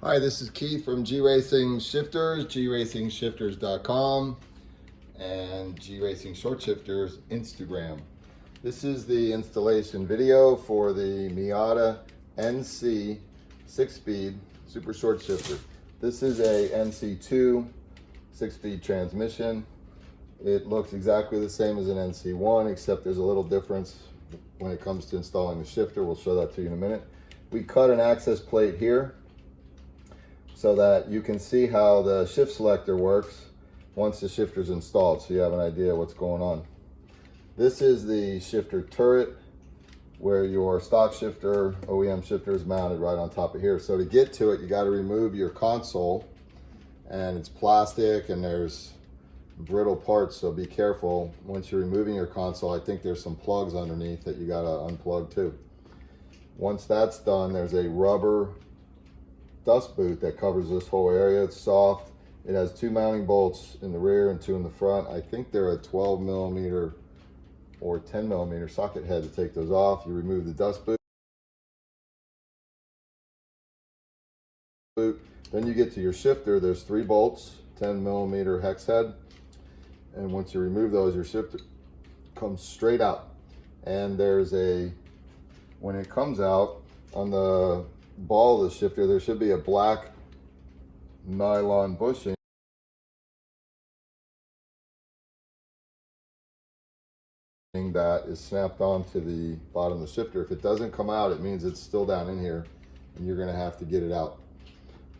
Hi, this is Keith from G Racing Shifters, gracing-shifters.com, and G Racing Short Shifters Instagram. This is the installation video for the Miata NC 6-speed super short shifter. This is a NC2 6-speed transmission. It looks exactly the same as an NC1, except there's a little difference when it comes to installing the shifter. We'll show that to you in a minute. We cut an access plate here so that you can see how the shift selector works once the shifter's installed, so you have an idea what's going on. This is the shifter turret where your stock shifter, OEM shifter, is mounted right on top of here. So to get to it, you got to remove your console, and it's plastic and there's brittle parts, so be careful. Once you're removing your console, I think there's some plugs underneath that you got to unplug too. Once that's done, there's a rubber dust boot that covers this whole area. It's soft. It has 2 mounting bolts in the rear and 2 in the front. I think they're a 12 millimeter or 10 millimeter socket head to take those off. You remove the dust boot. Then you get to your shifter. There's 3 bolts, 10 millimeter hex head. And once you remove those, your shifter comes straight out. And there's when it comes out, on the ball of the shifter, there should be a black nylon bushing that is snapped onto the bottom of the shifter. If it doesn't come out, it means it's still down in here and you're going to have to get it out.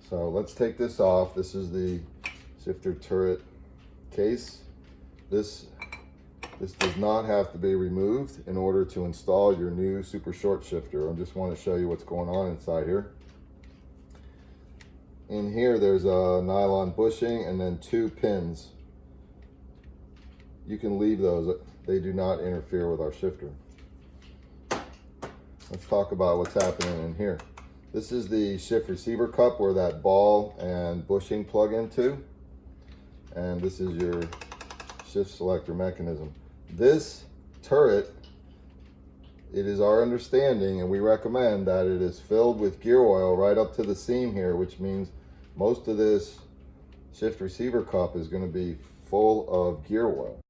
So let's take this off. This is the shifter turret case. This does not have to be removed in order to install your new super short shifter. I just want to show you what's going on inside here. In here, there's a nylon bushing and then 2 pins. You can leave those. They do not interfere with our shifter. Let's talk about what's happening in here. This is the shift receiver cup where that ball and bushing plug into. And this is your shift selector mechanism. This turret, it is our understanding, and we recommend that it is filled with gear oil right up to the seam here, which means most of this shift receiver cup is going to be full of gear oil.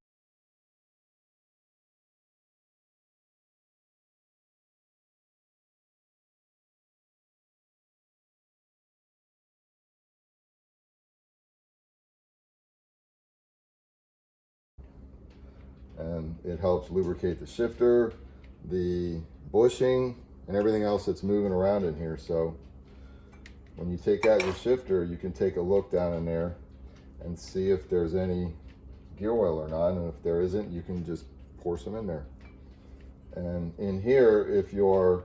And it helps lubricate the shifter, the bushing, and everything else that's moving around in here. So when you take out your shifter, you can take a look down in there and see if there's any gear oil or not. And if there isn't, you can just pour some in there. And in here, if your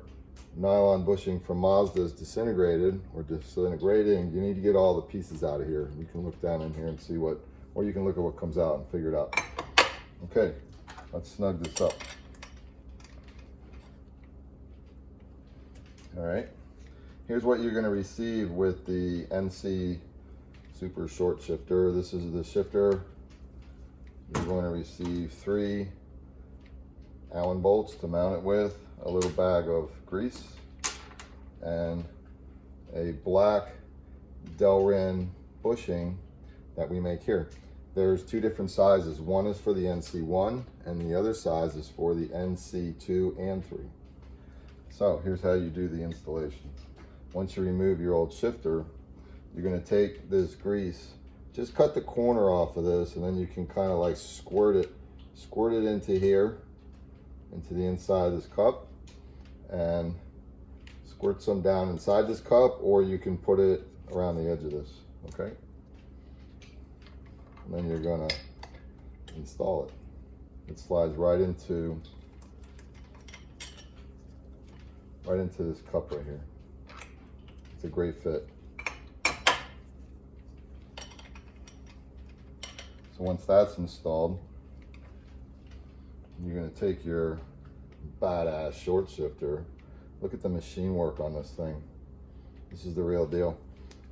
nylon bushing from Mazda is disintegrated or disintegrating, you need to get all the pieces out of here. You can look down in here and see what, or you can look at what comes out and figure it out. Okay, let's snug this up. All right, here's what you're going to receive with the NC Super Short Shifter. This is the shifter. You're going to receive 3 Allen bolts to mount it with, a little bag of grease, and a black Delrin bushing that we make here. There's 2 different sizes. One is for the NC1 and the other size is for the NC2 and 3. So here's how you do the installation. Once you remove your old shifter, you're going to take this grease, just cut the corner off of this, and then you can kind of like squirt it into here, into the inside of this cup, and squirt some down inside this cup, or you can put it around the edge of this, okay? And then you're gonna install it. It slides right into this cup right here. It's a great fit. So once that's installed, you're gonna take your badass short shifter. Look at the machine work on this thing. This is the real deal.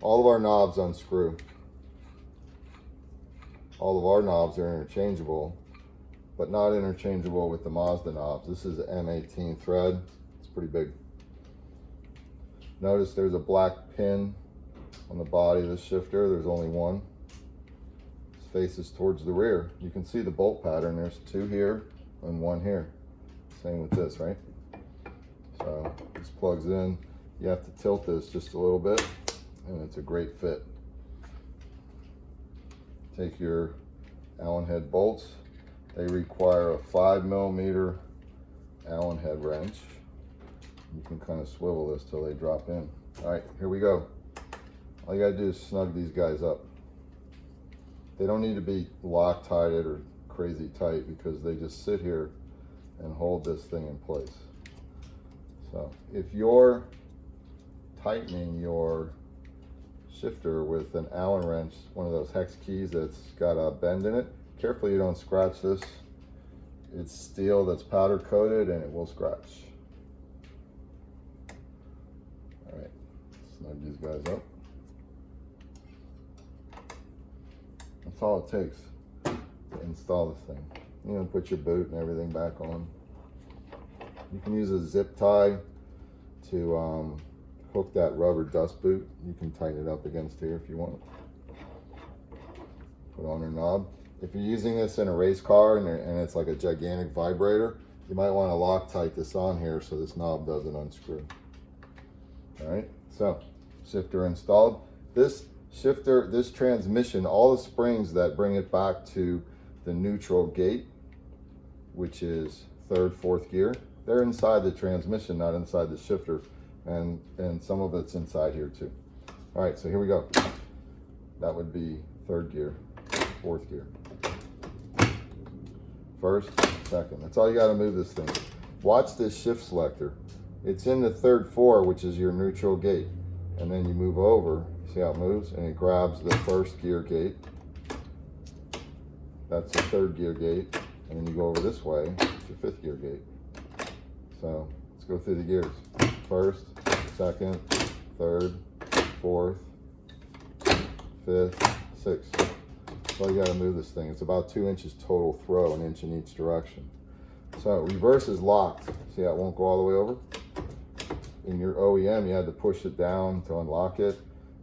All of our knobs unscrew. All of our knobs are interchangeable, but not interchangeable with the Mazda knobs. This is an M18 thread. It's pretty big. Notice there's a black pin on the body of the shifter. There's only one. This faces towards the rear. You can see the bolt pattern. There's two here and one here. Same with this, right? So this plugs in. You have to tilt this just a little bit, and it's a great fit. Take your Allen head bolts. They require a 5mm Allen head wrench. You can kind of swivel this till they drop in. All right, here we go. All you gotta do is snug these guys up. They don't need to be Loctited or crazy tight because they just sit here and hold this thing in place. So if you're tightening your shifter with an Allen wrench, one of those hex keys that's got a bend in it, carefully you don't scratch this. It's steel that's powder coated and it will scratch. All right, snug these guys up. That's all it takes to install this thing. You know, put your boot and everything back on. You can use a zip tie to hook that rubber dust boot. You can tighten it up against here if you want. Put on your knob. If you're using this in a race car and it's like a gigantic vibrator, you might want to Loctite this on here so this knob doesn't unscrew. All right, so shifter installed. This shifter, this transmission, all the springs that bring it back to the neutral gate, which is third, fourth gear, they're inside the transmission, not inside the shifter. And some of it's inside here too. All right, so here we go. That would be third gear, fourth gear. First, second. That's all you gotta move this thing. Watch this shift selector. It's in the third four, which is your neutral gate. And then you move over, see how it moves? And it grabs the first gear gate. That's the third gear gate. And then you go over this way, it's your fifth gear gate. So let's go through the gears. First, second, third, fourth, fifth, sixth. That's all you gotta move this thing. It's about 2 inches total throw, an inch in each direction. So reverse is locked. See how it won't go all the way over? In your OEM, you had to push it down to unlock it.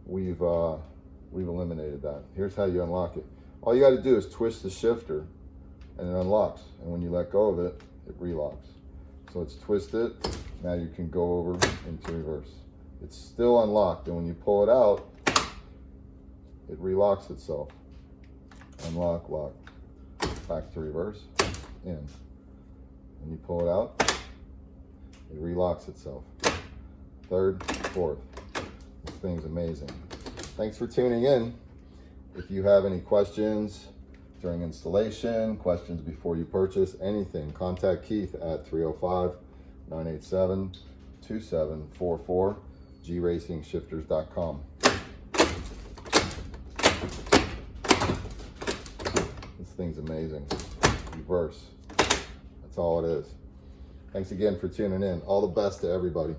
We've eliminated that. Here's how you unlock it. All you gotta do is twist the shifter and it unlocks. And when you let go of it, it relocks. So it's twisted. Now you can go over into reverse. It's still unlocked, and when you pull it out, it relocks itself. Unlock, lock, back to reverse, in. When you pull it out, it relocks itself. Third, fourth. This thing's amazing. Thanks for tuning in. If you have any questions during installation, questions before you purchase, anything, contact Keith at 305-987-2744, gracingshifters.com. This thing's amazing. Reverse. That's all it is. Thanks again for tuning in. All the best to everybody.